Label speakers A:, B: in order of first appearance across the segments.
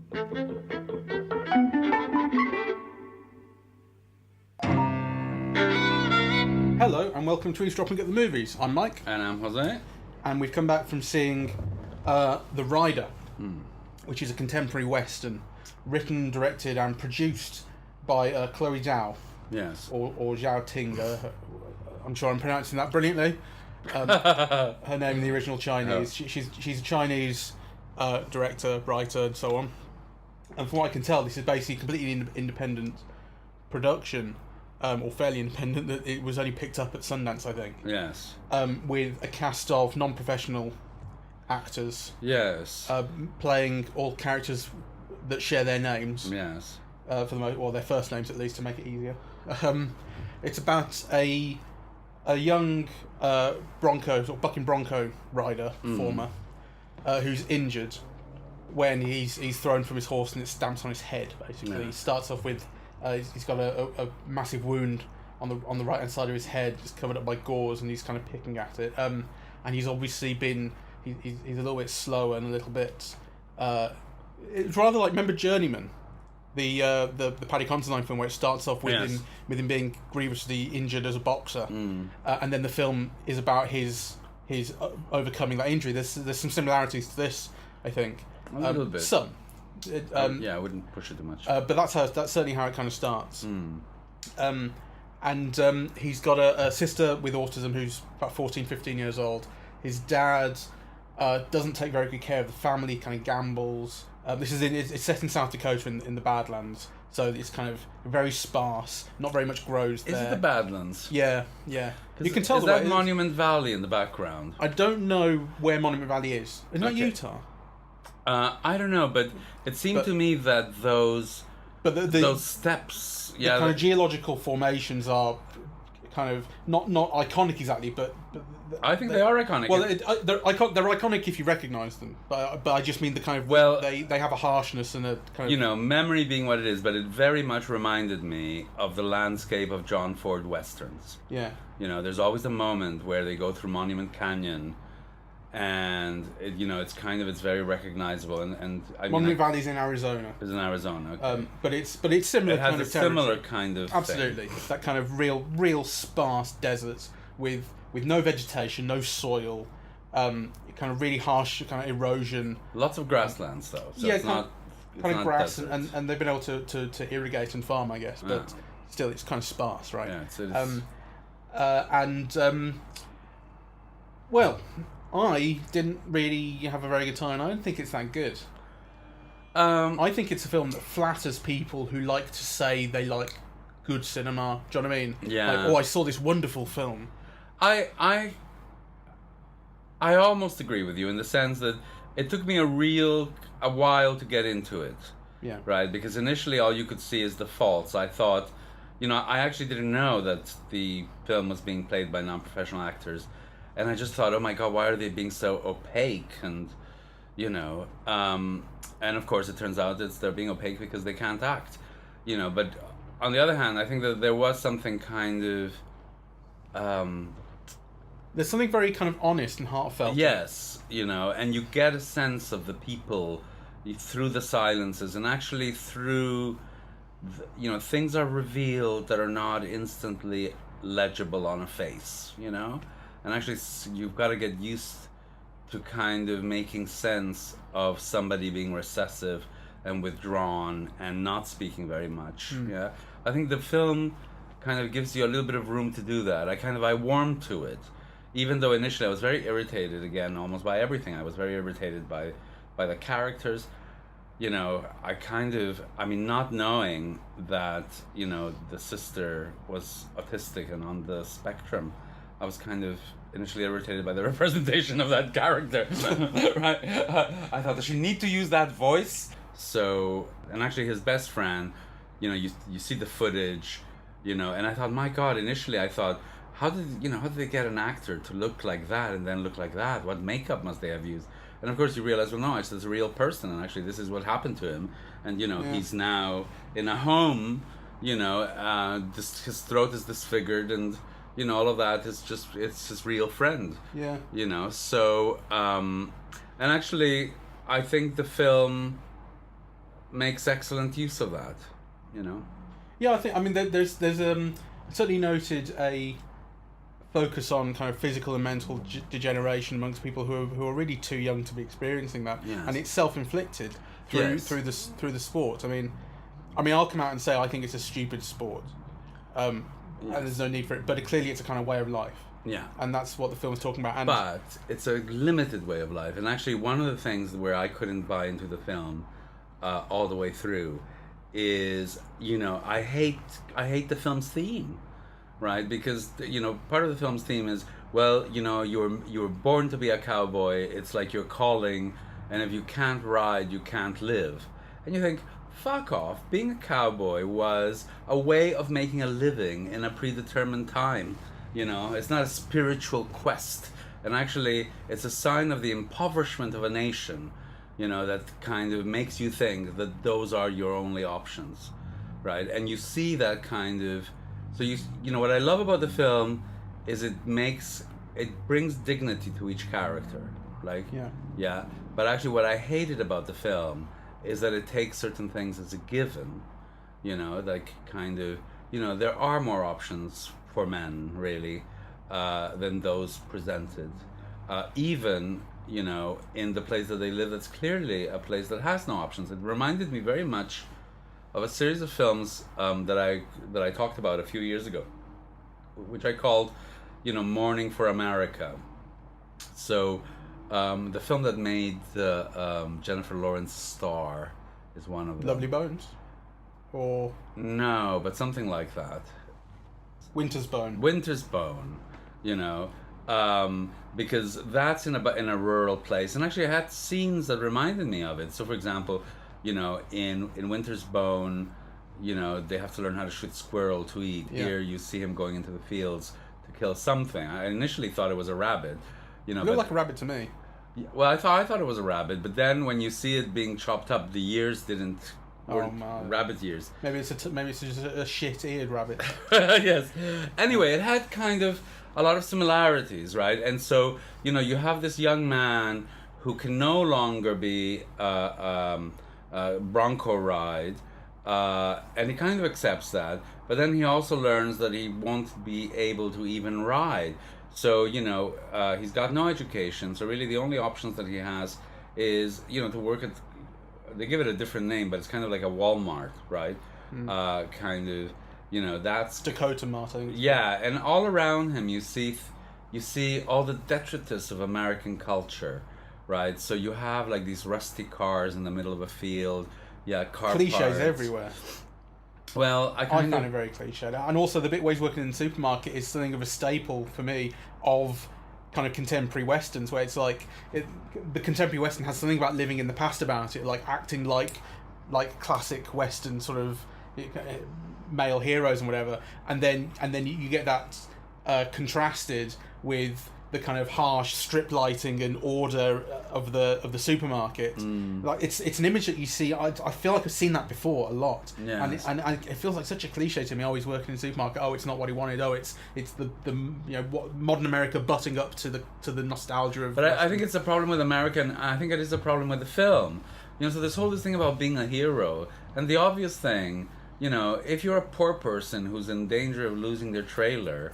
A: Hello and welcome to Eavesdropping at the Movies. I'm Mike.
B: And I'm José.
A: And we've come back from seeing The Rider, which is a contemporary western written, directed and produced by Chloe Zhao.
B: Yes.
A: Or Zhao Ting. I'm sure I'm pronouncing that brilliantly. Her name in the original Chinese.
B: Oh.
A: She's a Chinese director, writer and so on. And from what I can tell, this is basically a completely independent production. Or fairly independent, that it was only picked up at Sundance, I think.
B: Yes.
A: With a cast of non-professional actors.
B: Yes.
A: Playing all characters that share their names.
B: Yes.
A: For the most, or their first names at least, to make it easier. It's about a young bucking bronco rider, former, who's injured when he's thrown from his horse and it stamps on his head. Basically,
B: Yeah.
A: He starts off with. He's got a massive wound on the right hand side of his head, just covered up by gauze, and he's kind of picking at it. And he's obviously been he's a little bit slower and a little bit. It's rather like, remember Journeyman, the Paddy Considine film, where it starts off with him being grievously injured as a boxer, and then the film is about his overcoming that injury. There's some similarities to this, I think.
B: A little bit.
A: Some.
B: I wouldn't push it too much.
A: But that's certainly how it kind of starts. He's got a sister with autism who's about 14, 15 years old. His dad doesn't take very good care of the family, kind of gambles. It's set in South Dakota in the Badlands, so it's kind of very sparse. Not very much grows there.
B: Is it the Badlands?
A: Yeah. You can tell
B: is that Monument Valley in the background?
A: I don't know where Monument Valley is. Isn't that Utah?
B: I don't know, but it seemed to me that those steps,
A: the kind of geological formations are kind of not iconic exactly, but
B: I think they are iconic.
A: Well, they're iconic if you recognise them, but I just mean the kind of they have a harshness and a kind of
B: memory being what it is, but it very much reminded me of the landscape of John Ford westerns.
A: Yeah,
B: there's always a moment where they go through Monument Canyon. And it's very recognizable, and I mean,
A: Monument Valley's in Arizona.
B: It's in Arizona, okay.
A: But it's similar.
B: It has
A: kind
B: a
A: of territory.
B: similar kind of
A: absolutely
B: thing.
A: That kind of real sparse deserts with no vegetation, no soil, kind of really harsh kind of erosion.
B: Lots of grasslands though. So it's not
A: grass, and they've been able to irrigate and farm, I guess, but still it's kind of sparse, right?
B: Yeah,
A: well, I didn't really have a very good time. I don't think it's that good. I think it's a film that flatters people who like to say they like good cinema. Do you know what I mean?
B: Yeah.
A: Like, I saw this wonderful film.
B: I almost agree with you in the sense that it took me a while to get into it.
A: Yeah.
B: Right? Because initially all you could see is the faults. I thought, I actually didn't know that the film was being played by non-professional actors. And I just thought, oh my God, why are they being so opaque? And, and of course it turns out they're being opaque because they can't act, But on the other hand, I think that there was something kind of...
A: There's something very kind of honest and heartfelt.
B: Yes, and you get a sense of the people through the silences, and actually through, things are revealed that are not instantly legible on a face, And actually, you've got to get used to kind of making sense of somebody being recessive and withdrawn and not speaking very much. Yeah, I think the film kind of gives you a little bit of room to do that. I warmed to it, even though initially I was very irritated again, almost by everything. I was very irritated by the characters. Not knowing that the sister was autistic and on the spectrum. I was kind of initially irritated by the representation of that character, right? I thought, does she need to use that voice? So, and actually his best friend, you see the footage, and I thought, my God, initially I thought, how did they get an actor to look like that and then look like that? What makeup must they have used? And of course you realize, well, no, it's a real person, and actually this is what happened to him, and he's now in a home, his throat is disfigured, and all of that is it's his real friend.
A: Yeah.
B: So, and actually, I think the film makes excellent use of that, you know.
A: Yeah, I mean there's certainly noted a focus on kind of physical and mental degeneration amongst people who are really too young to be experiencing that,
B: Yes.
A: and it's self-inflicted through the sport. I mean, I'll come out and say I think it's a stupid sport, and there's no need for it. But clearly, it's a kind of way of life.
B: Yeah.
A: And that's what the film is talking about. And
B: But it's a limited way of life. And actually, one of the things where I couldn't buy into the film all the way through is, you know, I hate the film's theme, right? Because, you know, part of the film's theme is, well, you know, you're born to be a cowboy. It's like your calling, and if you can't ride, you can't live. And you think, fuck off. Being a cowboy was a way of making a living in a predetermined time. You know, it's not a spiritual quest. And actually, it's a sign of the impoverishment of a nation, you know, that kind of makes you think that those are your only options, right? And you see that kind of... So, you know, what I love about the film is it brings dignity to each character. Like, yeah. But actually, what I hated about the film is that it takes certain things as a given, you know, like kind of, you know, there are more options for men, really, than those presented. Even, you know, in the place that they live, that's clearly a place that has no options. It reminded me very much of a series of films that I talked about a few years ago, which I called, you know, Mourning for America. So, the film that made Jennifer Lawrence star is one of them.
A: Lovely Bones? Or...
B: No, but something like that.
A: Winter's Bone.
B: Winter's Bone, you know, because that's in a rural place, and actually I had scenes that reminded me of it. So, for example, you know, in Winter's Bone, you know, they have to learn how to shoot squirrel to eat.
A: Yeah.
B: Here, you see him going into the fields to kill something. I initially thought it was a rabbit, you know.
A: It looked like a rabbit to me.
B: Well, I thought it was a rabbit, but then when you see it being chopped up, the ears weren't rabbit ears.
A: Maybe it's just a shit-eared rabbit.
B: Yes. Anyway, it had kind of a lot of similarities, right? And so, you know, you have this young man who can no longer be bronco ride, and he kind of accepts that. But then he also learns that he won't be able to even ride. So, you know, he's got no education. So really, the only options that he has is, you know, to work at. They give it a different name, but it's kind of like a Walmart, right? Kind of, you know, that's
A: Dakota Martin.
B: Yeah, and all around him you see all the detritus of American culture, right? So you have like these rusty cars in the middle of a field, car
A: cliches
B: parts
A: everywhere.
B: Well, I
A: find it very cliche, and also the bit where he's working in the supermarket is something of a staple for me of kind of contemporary westerns, where it's like the contemporary western has something about living in the past about it, like acting like classic western sort of male heroes and whatever, and then you get that contrasted with the kind of harsh strip lighting and order of the supermarket. Like it's an image that you see. I feel like I've seen that before a lot.
B: Yes.
A: And it feels like such a cliche to me. Always working in a supermarket. Oh, it's not what he wanted. Oh, it's the you know, what modern America butting up to the nostalgia of.
B: But I think it's a problem with America, and I think it is a problem with the film. You know, so this whole thing about being a hero, and the obvious thing, you know, if you're a poor person who's in danger of losing their trailer,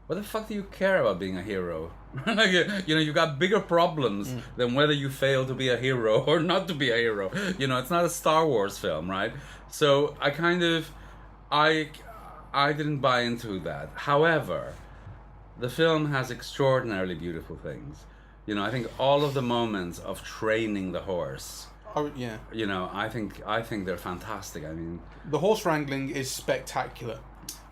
B: what the fuck do you care about being a hero? Like, you know, you've got bigger problems than whether you fail to be a hero or not to be a hero. You know, it's not a Star Wars film, right? So I didn't buy into that. However, the film has extraordinarily beautiful things. You know, I think all of the moments of training the horse.
A: Oh yeah.
B: You know, I think they're fantastic. I mean,
A: the horse wrangling is spectacular.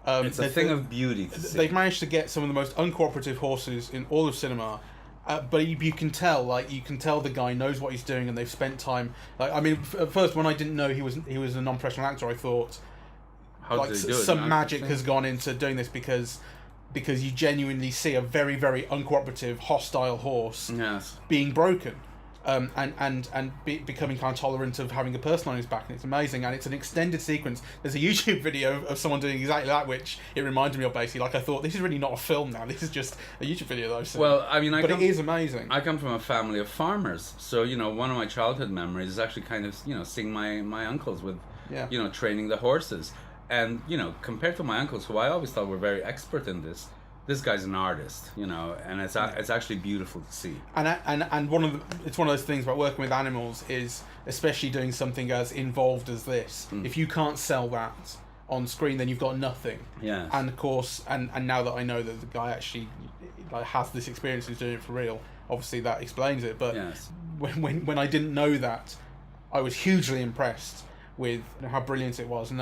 B: It's a thing of beauty to see.
A: They've managed to get some of the most uncooperative horses in all of cinema, but you can tell the guy knows what he's doing, and they've spent time. Like, I mean, at first when I didn't know he was a non-professional actor, I thought some magic has gone into doing this because you genuinely see a very, very uncooperative, hostile horse being broken. becoming kind of tolerant of having a person on his back, and it's amazing. And it's an extended sequence. There's a YouTube video of someone doing exactly that, which it reminded me of basically. Like I thought, this is really not a film now. This is just a YouTube video that I've seen.
B: Well, I mean,
A: it is amazing.
B: I come from a family of farmers, so one of my childhood memories is actually kind of seeing my uncles with training the horses, and compared to my uncles, who I always thought were very expert in this guy's an artist, and it's actually beautiful to see.
A: And it's one of those things about working with animals is, especially doing something as involved as this. If you can't sell that on screen, then you've got nothing.
B: Yeah.
A: And of course, and now that I know that the guy actually has this experience, is doing it for real, obviously that explains it. But
B: yes.
A: when I didn't know that, I was hugely impressed with how brilliant it was, and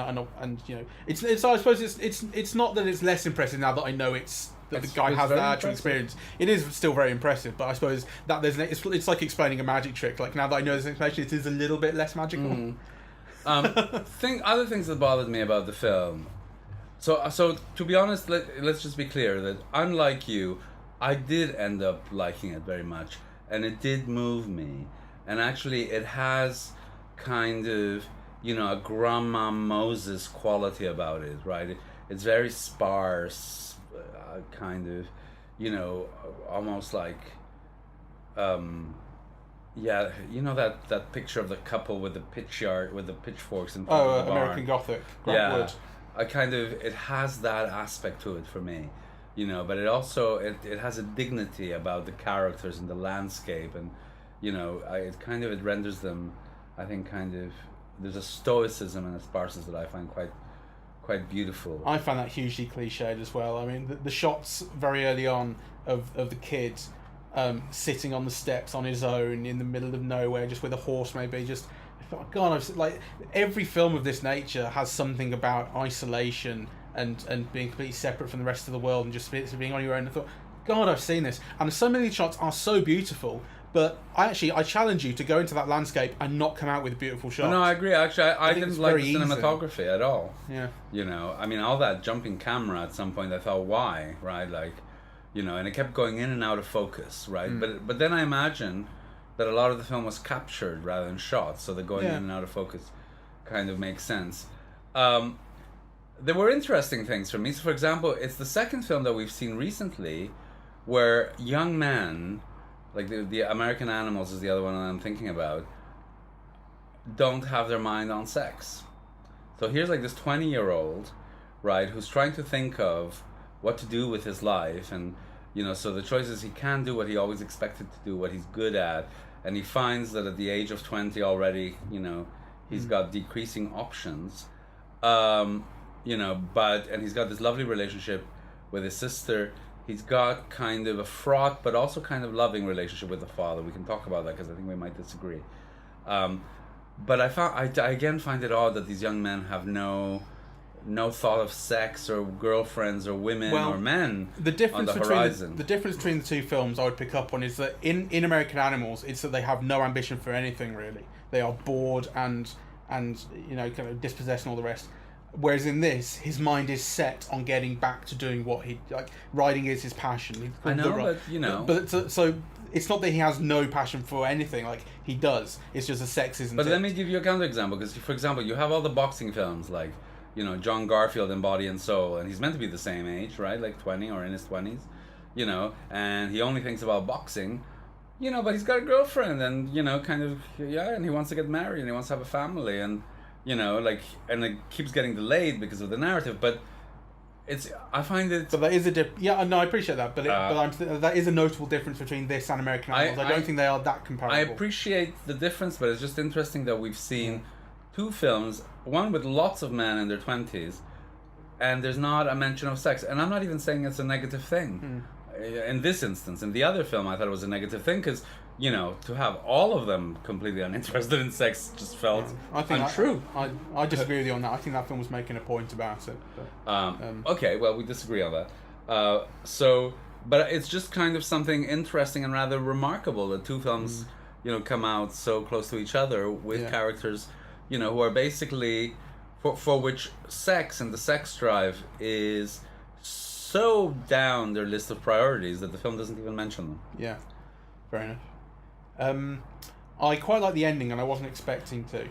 A: it's I suppose it's not that it's less impressive now that I know the guy has that actual experience. It is still very impressive, but I suppose that it's like explaining a magic trick. Like now that I know this information, it is a little bit less magical.
B: Other things that bothered me about the film. So to be honest, let's just be clear that unlike you, I did end up liking it very much, and it did move me, and actually it has kind of a Grandma Moses quality about it, right? It's very sparse, kind of, almost like, that picture of the couple with the pitchforks in front of the barn.
A: American Gothic.
B: Yeah, it has that aspect to it for me, but it also it has a dignity about the characters and the landscape, and it renders them, I think, there's a stoicism and a sparseness that I find quite beautiful.
A: I found that hugely cliched as well. I mean, the shots very early on of the kid sitting on the steps on his own in the middle of nowhere, just with a horse maybe. Just, God, every film of this nature has something about isolation and being completely separate from the rest of the world and just being on your own. I thought, God, I've seen this, and so many shots are so beautiful. But I challenge you to go into that landscape and not come out with beautiful shots.
B: No, I agree. Actually, I didn't like the cinematography at all.
A: Yeah.
B: I mean, all that jumping camera at some point, I thought, why, right? And it kept going in and out of focus, right? But then I imagine that a lot of the film was captured rather than shot, so the going in and out of focus kind of makes sense. There were interesting things for me. So, for example, it's the second film that we've seen recently where young men, like the American Animals is the other one that I'm thinking about, don't have their mind on sex. So here's this 20-year-old, right, who's trying to think of what to do with his life, and so the choice is he can't do what he always expected to do, what he's good at, and he finds that at the age of 20 already, he's got decreasing options, and he's got this lovely relationship with his sister. He's got kind of a fraught but also kind of loving relationship with the father. We can talk about that because I think we might disagree. But I again find it odd that these young men have no thought of sex or girlfriends or women or men on the horizon.
A: The difference between the two films I would pick up on is that in American Animals, it's that they have no ambition for anything really. They are bored and kind of dispossessed and all the rest. Whereas in this, his mind is set on getting back to doing what he riding is his passion.
B: I know,
A: but so it's not that he has no passion for anything. Like he does. It's just the sex isn't.
B: But let me give you a counterexample, because for example, you have all the boxing films like John Garfield in Body and Soul, and he's meant to be the same age, right? Like 20 or in his 20s, and he only thinks about boxing. But he's got a girlfriend, and and he wants to get married, and he wants to have a family, and and it keeps getting delayed because of the narrative, but I find it.
A: But that is I appreciate that, but that is a notable difference between this and American Animals. I don't think they are that comparable.
B: I appreciate the difference, but it's just interesting that we've seen two films, one with lots of men in their 20s, and there's not a mention of sex. And I'm not even saying it's a negative thing. In this instance, in the other film, I thought it was a negative thing because to have all of them completely uninterested in sex just felt untrue.
A: I disagree with you on that. I think that film was making a point about it. But,
B: okay, well, we disagree on that. But it's just kind of something interesting and rather remarkable that two films, come out so close to each other with characters, who are basically for which sex and the sex drive is so down their list of priorities that the film doesn't even mention them.
A: Yeah, fair enough. I quite like the ending, and I wasn't expecting to.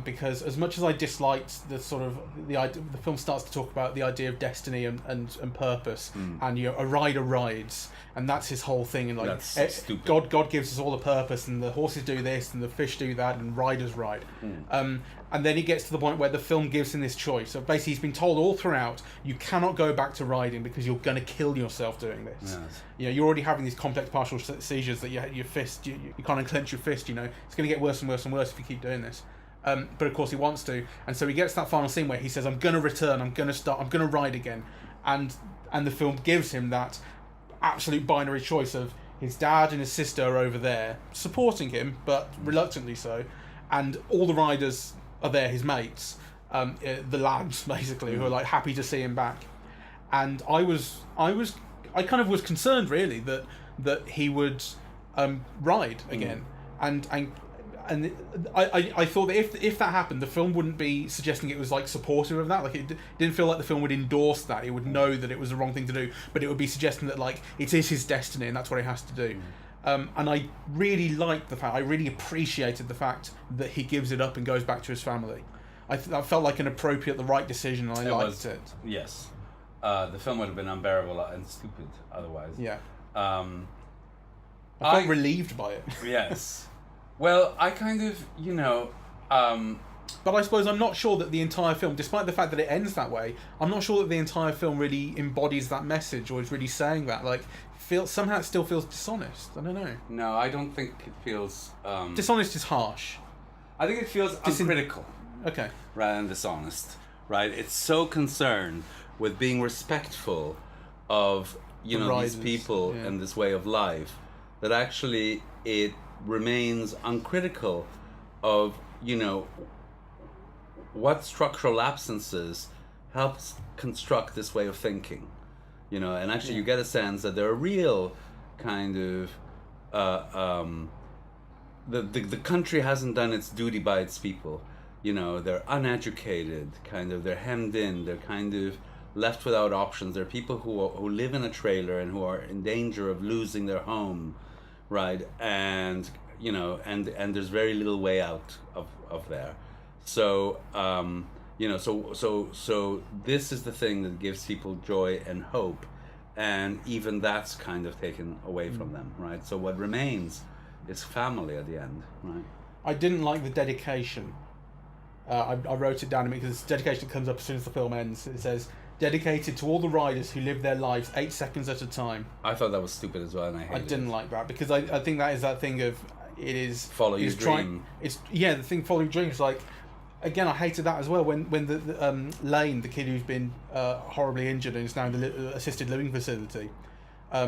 A: Because as much as I disliked the sort of the idea, the film starts to talk about the idea of destiny and purpose, and a rider rides, and that's his whole thing. And like
B: That's so stupid.
A: God gives us all a purpose, and the horses do this, and the fish do that, and riders ride. And then he gets to the point where the film gives him this choice. So basically, he's been told all throughout, you cannot go back to riding because you're going to kill yourself doing this.
B: Yes.
A: You know, you're already having these complex partial seizures that your fist, you can't unclench your fist. You know, it's going to get worse and worse and worse if you keep doing this. But of course he wants to, and so he gets that final scene where he says, "I'm going to return. I'm going to start. I'm going to ride again," and the film gives him that absolute binary choice of his dad and his sister are over there supporting him, but reluctantly so, and all the riders are there, his mates, the lads basically, who are like happy to see him back. And I kind of was concerned really that he would ride again, and I thought that if that happened, the film wouldn't be suggesting it was like supportive of that. Like it didn't feel like the film would endorse that. It would know that it was the wrong thing to do, but it would be suggesting that like it is his destiny and that's what he has to do. And I really liked the fact. I really appreciated the fact that he gives it up and goes back to his family. That felt like an appropriate, the right decision, and I liked it.
B: Yes, the film would have been unbearable and stupid otherwise.
A: Yeah. I felt relieved by it.
B: Yes. Well, I kind of,
A: but I suppose I'm not sure that the entire film, despite the fact that it ends that way, I'm not sure that the entire film really embodies that message or is really saying that. Like, somehow it still feels dishonest. I don't know.
B: No, I don't think it feels...
A: Dishonest is harsh.
B: I think it feels uncritical.
A: Okay.
B: Rather than dishonest, right? It's so concerned with being respectful of, these people and this way of life that actually it remains uncritical of what structural absences helps construct this way of thinking, and actually you get a sense that there are real kind of the country hasn't done its duty by its people. They're uneducated, they're hemmed in, they're kind of left without options. There are people who live in a trailer and who are in danger of losing their home. Right, and and there's very little way out of there. So so this is the thing that gives people joy and hope, and even that's kind of taken away from them, right? So what remains is family at the end, right?
A: I didn't like the dedication. I wrote it down because it's dedication that comes up as soon as the film ends. It says, dedicated to all the riders who live their lives 8 seconds at a time.
B: I thought that was stupid as well, and I
A: didn't like that because I think that is that thing of it is
B: follow your dream.
A: The thing follow your dreams. Like again, I hated that as well when the Lane, the kid who's been horribly injured and is now in the assisted living facility,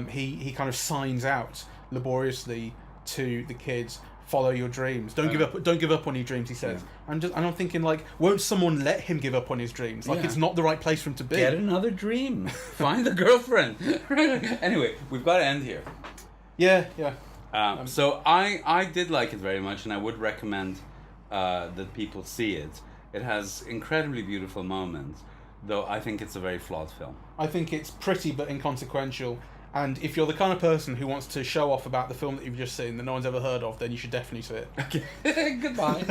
A: he kind of signs out laboriously to the kids. Follow your dreams. Don't give up on your dreams, he says. Yeah. I'm thinking like, won't someone let him give up on his dreams? Like it's not the right place for him to be.
B: Get another dream. Find a girlfriend. Anyway, we've got to end here.
A: Yeah.
B: So I did like it very much, and I would recommend that people see it. It has incredibly beautiful moments, though I think it's a very flawed film.
A: I think it's pretty but inconsequential. And if you're the kind of person who wants to show off about the film that you've just seen that no one's ever heard of, then you should definitely see it.
B: Okay. Goodbye.